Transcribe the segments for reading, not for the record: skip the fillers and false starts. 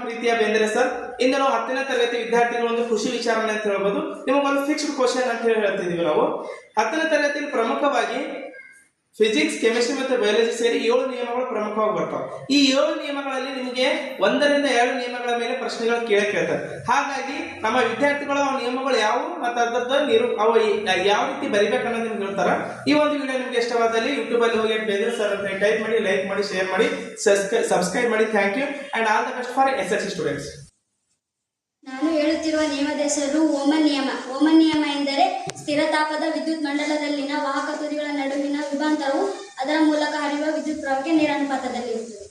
ಪ್ರೀತಿಯ ಬೇಂದ್ರೆ ಸರ್. ಇಂದು ನಾವು 10ನೇ ತರಗತಿ ವಿದ್ಯಾರ್ಥಿಗಳ ಒಂದು ಖುಷಿ ವಿಚಾರಣೆ ಅಂತ ಹೇಳ್ಬೋದು. ನಿಮಗೊಂದು ಫಿಕ್ಸ್ಡ್ ಕ್ವಶನ್ ಅಂತ ಹೇಳ್ತಿದೀವಿ ನಾವು. 10ನೇ ತರಗತಿಯಲ್ಲಿ ಪ್ರಮುಖವಾಗಿ ಫಿಸಿಕ್ಸ್, ಕೆಮಿಸ್ಟ್ರಿ ಮತ್ತು ಬಯಾಲಜಿ ಸೇರಿ 7 ನಿಯಮಗಳು ಪ್ರಮುಖವಾಗಿ ಬರ್ತಾವೆ. ಈ 7 ನಿಯಮಗಳಲ್ಲಿ ನಿಮಗೆ 1ರಿಂದ 2 ನಿಯಮಗಳ ಮೇಲೆ ಪ್ರಶ್ನೆಗಳು ಕೇಳ್ತಾರೆ. ಹಾಗಾಗಿ ನಮ್ಮ ವಿದ್ಯಾರ್ಥಿಗಳು ಆ ನಿಯಮಗಳು ಯಾವುವು ಮತ್ತು ಅದರದ್ದು ಅವು ಯಾವ ರೀತಿ ಬರಿಬೇಕನ್ನೋದು ನಿಮ್ಗೆ ಹೇಳ್ತಾರ. ಈ ಒಂದು ವಿಡಿಯೋ ನಿಮ್ಗೆ ಇಷ್ಟವಾದಲ್ಲಿ ಯೂಟ್ಯೂಬ್ ಅಲ್ಲಿ ಹೋಗಿ ಬೇಂದ್ರೆ ಸರ್ ಅಂತ ಟೈಪ್ ಮಾಡಿ, ಲೈಕ್ ಮಾಡಿ, ಶೇರ್ ಮಾಡಿ, ಸಬ್ಸ್ಕ್ರೈಬ್ ಮಾಡಿ. Thank you and all the best for SSC students. ನಾನು ಹೇಳುತ್ತಿರುವ ನಿಯಮದ ಹೆಸರು ಓಮನ್ ನಿಯಮ. ಓಮನ್ ನಿಯಮ ಎಂದರೆ ಸ್ಥಿರ ತಾಪದ ವಿದ್ಯುತ್ ಮಂಡಲದಲ್ಲಿನ ವಾಹಕ ತುದಿಗಳ ನಡುವಿನ ವಿಭಾಂತರವು ಅದರ ಮೂಲಕ ಹರಿಯುವ ವಿದ್ಯುತ್ ಪ್ರವಾಹಕ್ಕೆ ನೇರಾನುಪಾತದಲ್ಲಿರುತ್ತದೆ.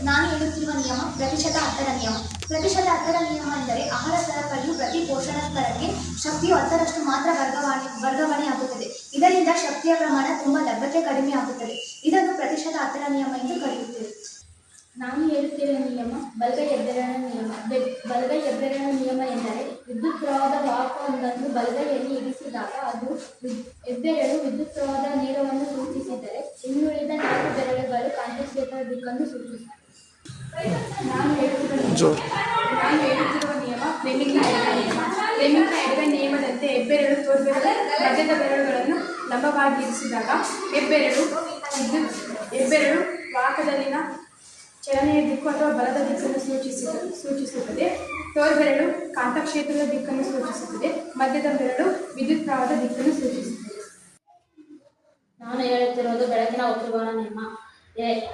ನಾನು ಹೇಳುತ್ತಿರುವ ನಿಯಮ ಪ್ರತಿಶತ ಅರ್ಥದ ನಿಯಮ. ಪ್ರತಿಶತ ಅರ್ಥದ ನಿಯಮ ಎಂದರೆ ಆಹಾರ ಸರಪಳಿಯು ಪ್ರತಿ ಪೋಷಣ ಸ್ತರಕ್ಕೆ ಶಕ್ತಿಯು 10ರಷ್ಟು ಮಾತ್ರ ವರ್ಗಾವಣೆ ಆಗುತ್ತದೆ. ಇದರಿಂದ ಶಕ್ತಿಯ ಪ್ರಮಾಣ ತುಂಬಾ ಲಭ್ಯತೆ ಕಡಿಮೆ ಆಗುತ್ತದೆ. ಇದನ್ನು ಪ್ರತಿಶತ ಅರ್ಥದ ನಿಯಮ ಎಂದು ಕರೆಯುತ್ತೇವೆ. ನಾನು ಹೇಳುತ್ತಿರುವ ನಿಯಮ ಬಲಗೈ ಎಬ್ಬೆರಳಿನ ನಿಯಮ. ಬಲಗೈ ಎಬ್ಬೆರಳಿನ ನಿಯಮ ಎಂದರೆ ವಿದ್ಯುತ್ ಪ್ರವಾಹದ ವಾಹಕವೊಂದನ್ನು ಬಲಗೈಯಲ್ಲಿ ಇರಿಸಿದಾಗ ಅದು ಎಬ್ಬೆರಳು ವಿದ್ಯುತ್ ಪ್ರವಾಹದ ನೇರವನ್ನು ಸೂಚಿಸಿದರೆ ಇನ್ನುಳಿದ 4 ಬೆರಳುಗಳು ಕಾಂತಕ್ಷೇತ್ರದ ದಿಕ್ಕನ್ನು ಸೂಚಿಸುತ್ತವೆ. ನಾನು ಹೇಳುತ್ತಿರುವ ನಿಯಮ ಲೆಮಿಂಗ್ನ ಎಡಗೈ ನಿಯಮ. ಲೆಮಿಂಗ್ನ ಎಡಗೈ ನಿಯಮದಂತೆ ಹೆಬ್ಬೆರಳು, ತೋರ್ಬೆರಳು, ಮಧ್ಯದ ಬೆರಳುಗಳನ್ನು ಲಂಬವಾಗಿ ಇರಿಸಿದಾಗ ಹೆಬ್ಬೆರಳು ವಾಹಕದಲ್ಲಿನ ಚಲನೆಯ ದಿಕ್ಕು ಅಥವಾ ಬಲದ ದಿಕ್ಕನ್ನು ಸೂಚಿಸುತ್ತದೆ. ತೋರ್ಬೆರಳು ಕಾಂತಕ್ಷೇತ್ರದ ದಿಕ್ಕನ್ನು ಸೂಚಿಸುತ್ತದೆ. ಮಧ್ಯದ ಬೆರಳು ವಿದ್ಯುತ್ ಪ್ರವಾಹದ ದಿಕ್ಕನ್ನು ಸೂಚಿಸುತ್ತದೆ. ನಾನು ಹೇಳುತ್ತಿರುವುದು ಬೆಳಕಿನ ವಕ್ರೀಭವನ ನಿಯಮ.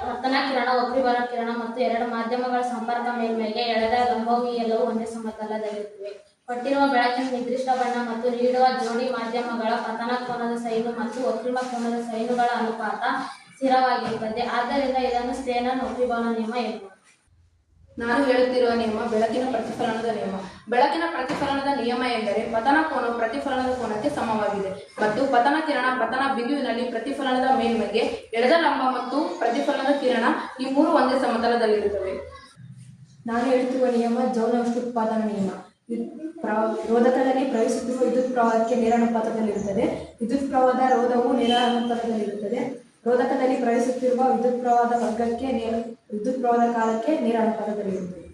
ಪತನ ಕಿರಣ, ವಕ್ರೀಭವನ ಕಿರಣ ಮತ್ತು 2 ಮಾಧ್ಯಮಗಳ ಸಂಪರ್ಕ ಮೇಲ್ಮೈಗೆ ಎಳೆದ ಲಂಬವು ಎಲ್ಲವೂ ಒಂದೇ ಸಮತಲದಲ್ಲಿರುತ್ತವೆ. ಕೊಟ್ಟಿರುವ ಬೆಳಕಿನ ನಿರ್ದಿಷ್ಟ ಬಣ್ಣ ಮತ್ತು ನೀಡುವ ಜೋಡಿ ಮಾಧ್ಯಮಗಳ ಪತನ ಕೋನದ ಸೈನು ಮತ್ತು ವಕ್ರೀಭವನ ಕೋನದ ಸೈನುಗಳ ಅನುಪಾತ ಸ್ಥಿರವಾಗಿರುತ್ತದೆ. ಆದ್ದರಿಂದ ಇದನ್ನು ಸ್ಟೇನನ್ ವಕ್ರೀಭವನ ನಿಯಮ ಎನ್ನುವುದು. ನಾನು ಹೇಳುತ್ತಿರುವ ನಿಯಮ ಬೆಳಕಿನ ಪ್ರತಿಫಲನದ ನಿಯಮ. ಬೆಳಕಿನ ಪ್ರತಿಫಲನದ ನಿಯಮ ಎಂದರೆ ಪತನ ಕೋನವು ಪ್ರತಿಫಲನದ ಕೋನಕ್ಕೆ ಸಮವಾಗಿದೆ ಮತ್ತು ಪತನ ಕಿರಣ ಪತನ ಬಿಂದುವಿನಲ್ಲಿ ಪ್ರತಿಫಲನದ ಮೇಲ್ಮೈಗೆ ಎಳೆದ ಲಂಬ ಮತ್ತು ಪ್ರತಿಫಲನದ ಕಿರಣ ಈ 3 ಒಂದೇ ಸಮತಲದಲ್ಲಿರುತ್ತವೆ. ನಾನು ಹೇಳುತ್ತಿರುವ ನಿಯಮ ಜೌಲ್ ಉತ್ಪಾದನಾ ನಿಯಮ. ರೋಧಕದಲ್ಲಿ ಪ್ರವೇಶಿಸುತ್ತಿರುವ ವಿದ್ಯುತ್ ಪ್ರವಾಹಕ್ಕೆ ನೇರಾನುಪಾತದಲ್ಲಿರುತ್ತದೆ. ವಿದ್ಯುತ್ ಪ್ರವಾಹದ ರೋಧವು ನೇರಾನುಪಾತದಲ್ಲಿರುತ್ತದೆ. ರೋಧಕದಲ್ಲಿ ಪ್ರವೇಶಿಸುತ್ತಿರುವ ವಿದ್ಯುತ್ ಪ್ರವಾಹದ ವರ್ಗಕ್ಕೆ ವಿದ್ಯುತ್ ಪ್ರವಾಹದ ಕಾಲಕ್ಕೆ ನೇರಾನುಪಾತದಲ್ಲಿರುತ್ತದೆ.